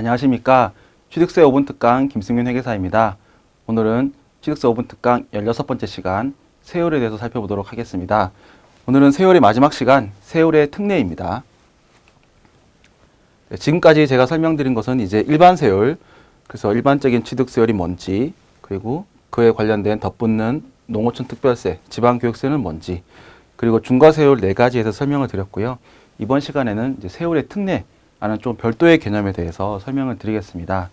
안녕하십니까. 취득세 5분 특강 김승윤 회계사입니다. 오늘은 취득세 5분 특강 16번째 시간 세율에 대해서 살펴보도록 하겠습니다. 오늘은 세율의 마지막 시간, 세율의 특례입니다. 지금까지 제가 설명드린 것은 이제 일반 세율, 그래서 일반적인 취득세율이 뭔지, 그리고 그에 관련된 덧붙는 농어촌 특별세, 지방교육세는 뭔지, 그리고 중과세율 4가지에서 설명을 드렸고요. 이번 시간에는 이제 세율의 특례라는 좀 별도의 개념에 대해서 설명을 드리겠습니다.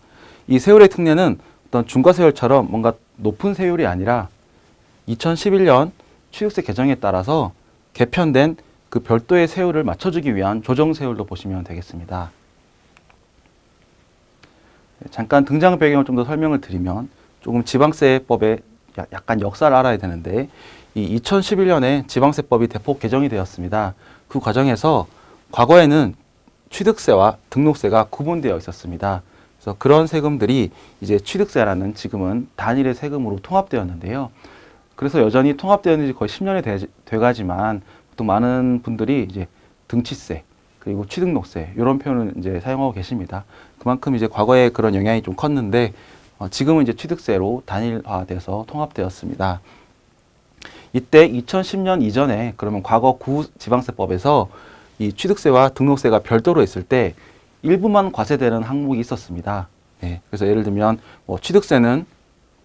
이 세율의 특례는 어떤 중과세율처럼 뭔가 높은 세율이 아니라 2011년 취득세 개정에 따라서 개편된 그 별도의 세율을 맞춰주기 위한 조정세율로 보시면 되겠습니다. 잠깐 등장 배경을 좀 더 설명을 드리면 조금 지방세법의 약간 역사를 알아야 되는데 이 2011년에 지방세법이 대폭 개정이 되었습니다. 그 과정에서 과거에는 취득세와 등록세가 구분되어 있었습니다. 그래서 그런 세금들이 이제 취득세라는 지금은 단일의 세금으로 통합되었는데요. 그래서 여전히 통합되었는 지 거의 10년이 돼가지만 보통 많은 분들이 이제 등치세 그리고 취등록세 이런 표현을 이제 사용하고 계십니다. 그만큼 이제 과거에 그런 영향이 좀 컸는데 지금은 이제 취득세로 단일화돼서 통합되었습니다. 이때 2010년 이전에 그러면 과거 구지방세법에서 이 취득세와 등록세가 별도로 있을 때 일부만 과세되는 항목이 있었습니다. 그래서 예를 들면 취득세는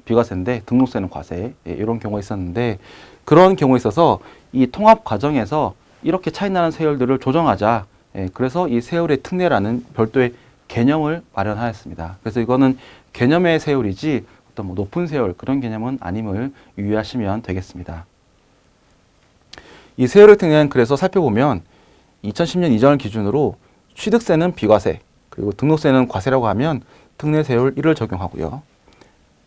비과세인데 등록세는 과세 이런 경우가 있었는데 그런 경우에 있어서 이 통합 과정에서 이렇게 차이 나는 세율들을 조정하자. 그래서 이 세율의 특례라는 별도의 개념을 마련하였습니다. 그래서 이거는 개념의 세율이지 어떤 높은 세율 그런 개념은 아님을 유의하시면 되겠습니다. 이 세율의 특례는 그래서 살펴보면 2010년 이전을 기준으로 취득세는 비과세 그리고 등록세는 과세라고 하면 특례세율 1을 적용하고요.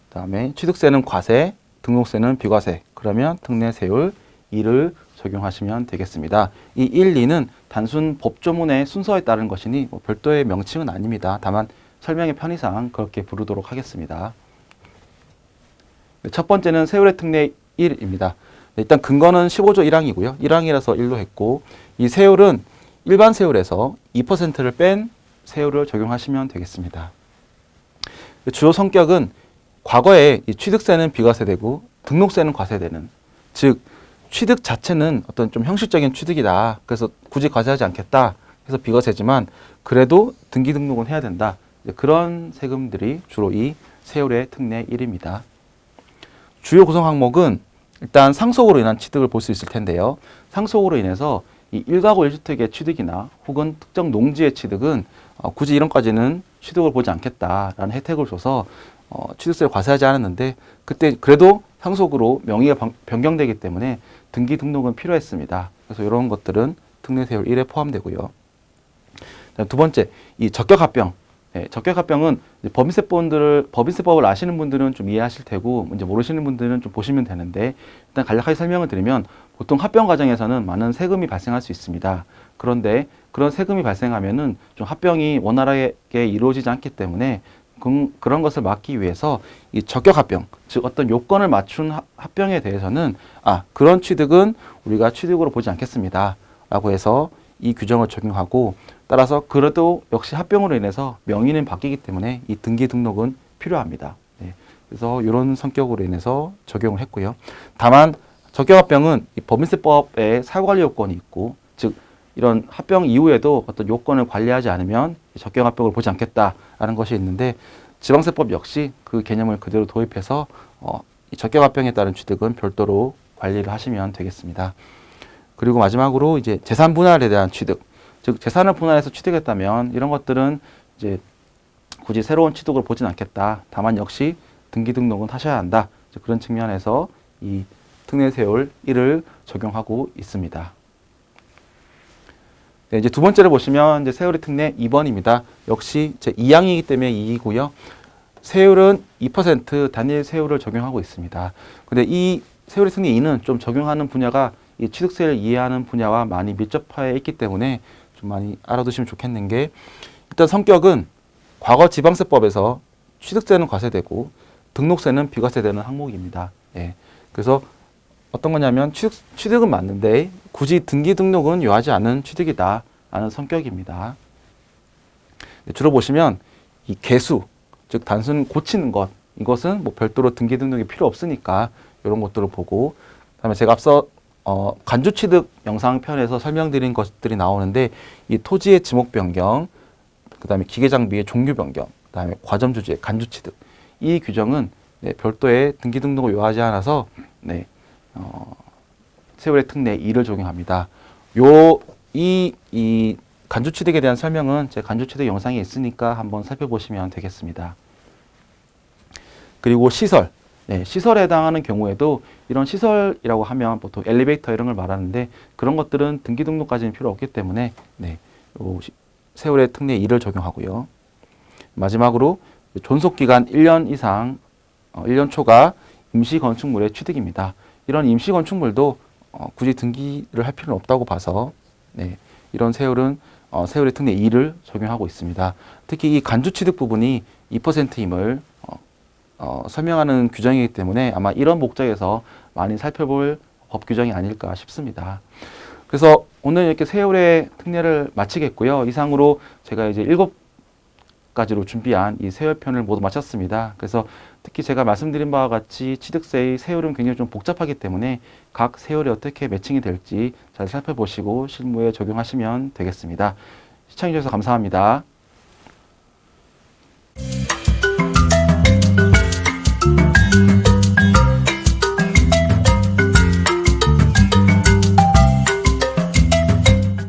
그 다음에 취득세는 과세, 등록세는 비과세 그러면 특례세율 2를 적용하시면 되겠습니다. 이 1, 2는 단순 법조문의 순서에 따른 것이니 별도의 명칭은 아닙니다. 다만 설명의 편의상 그렇게 부르도록 하겠습니다. 첫 번째는 세율의 특례 1입니다. 일단 근거는 15조 1항이고요. 1항이라서 1로 했고 이 세율은 일반 세율에서 2%를 뺀 세율을 적용하시면 되겠습니다. 주요 성격은 과거에 이 취득세는 비과세되고 등록세는 과세되는 즉 취득 자체는 어떤 좀 형식적인 취득이다. 그래서 굳이 과세하지 않겠다. 해서 비과세지만 그래도 등기 등록은 해야 된다. 그런 세금들이 주로 이 세율의 특례 1입니다. 주요 구성 항목은 일단 상속으로 인한 취득을 볼 수 있을 텐데요. 상속으로 인해서 이 1가구 1주택의 취득이나 혹은 특정 농지의 취득은 굳이 이런까지는 취득을 보지 않겠다라는 혜택을 줘서 취득세를 과세하지 않았는데 그때 그래도 상속으로 명의가 변경되기 때문에 등기 등록은 필요했습니다. 그래서 이런 것들은 특례세율 1에 포함되고요. 두 번째, 이 적격합병. 적격합병은 법인세법을 아시는 분들은 좀 이해하실 테고 이제 모르시는 분들은 좀 보시면 되는데 일단 간략하게 설명을 드리면 보통 합병 과정에서는 많은 세금이 발생할 수 있습니다. 그런데 그런 세금이 발생하면은 좀 합병이 원활하게 이루어지지 않기 때문에 그런 것을 막기 위해서 이 적격합병, 즉 어떤 요건을 맞춘 합병에 대해서는 그런 취득은 우리가 취득으로 보지 않겠습니다. 라고 해서 이 규정을 적용하고 따라서 그래도 역시 합병으로 인해서 명의는 바뀌기 때문에 이 등기 등록은 필요합니다. 그래서 이런 성격으로 인해서 적용을 했고요. 다만 적격합병은 이 법인세법에 사후관리 요건이 있고 즉 이런 합병 이후에도 어떤 요건을 관리하지 않으면 적격합병을 보지 않겠다라는 것이 있는데 지방세법 역시 그 개념을 그대로 도입해서 이 적격합병에 따른 취득은 별도로 관리를 하시면 되겠습니다. 그리고 마지막으로 이제 재산 분할에 대한 취득, 즉 재산을 분할해서 취득했다면 이런 것들은 이제 굳이 새로운 취득을 보진 않겠다. 다만 역시 등기 등록은 하셔야 한다. 그런 측면에서 이 특례세율 1을 적용하고 있습니다. 이제 두 번째를 보시면 이제 세율의 특례 2번입니다. 역시 제 2항이기 때문에 2이고요. 세율은 2% 단일 세율을 적용하고 있습니다. 근데 이 세율의 특례 2는 좀 적용하는 분야가 이 취득세를 이해하는 분야와 많이 밀접해 있기 때문에 좀 많이 알아두시면 좋겠는 게 일단 성격은 과거 지방세법에서 취득세는 과세되고 등록세는 비과세되는 항목입니다. 그래서 어떤 거냐면 취득은 맞는데 굳이 등기 등록은 요하지 않은 취득이다 라는 성격입니다. 주로 보시면 이 개수, 즉 단순 고치는 것, 이것은 뭐 별도로 등기 등록이 필요 없으니까 이런 것들을 보고, 그다음에 제가 앞서 간주취득 영상편에서 설명드린 것들이 나오는데, 이 토지의 지목 변경, 그다음에 기계 장비의 종류 변경, 그다음에 과점 주지의 간주취득, 이 규정은 네, 별도의 등기 등록을 요하지 않아서 네, 세율의 특례 2를 적용합니다. 이 간주취득에 대한 설명은 제 간주취득 영상에 있으니까 한번 살펴보시면 되겠습니다. 그리고 시설, 네, 시설에 해당하는 경우에도 이런 시설이라고 하면 보통 엘리베이터 이런 걸 말하는데, 그런 것들은 등기 등록까지는 필요 없기 때문에 네, 세율의 특례 2를 적용하고요. 마지막으로 존속기간 1년 이상, 1년 초과 임시 건축물의 취득입니다. 이런 임시 건축물도 굳이 등기를 할 필요는 없다고 봐서 네, 이런 세율은 세율의 특례 2를 적용하고 있습니다. 특히 이 간주취득 부분이 2%임을 설명하는 규정이기 때문에 아마 이런 목적에서 많이 살펴볼 법 규정이 아닐까 싶습니다. 그래서 오늘 이렇게 세율의 특례를 마치겠고요. 이상으로 제가 이제 7가지로 준비한 이 세율편을 모두 마쳤습니다. 그래서 특히 제가 말씀드린 바와 같이 취득세의 세율은 굉장히 좀 복잡하기 때문에 각 세율이 어떻게 매칭이 될지 잘 살펴보시고 실무에 적용하시면 되겠습니다. 시청해주셔서 감사합니다.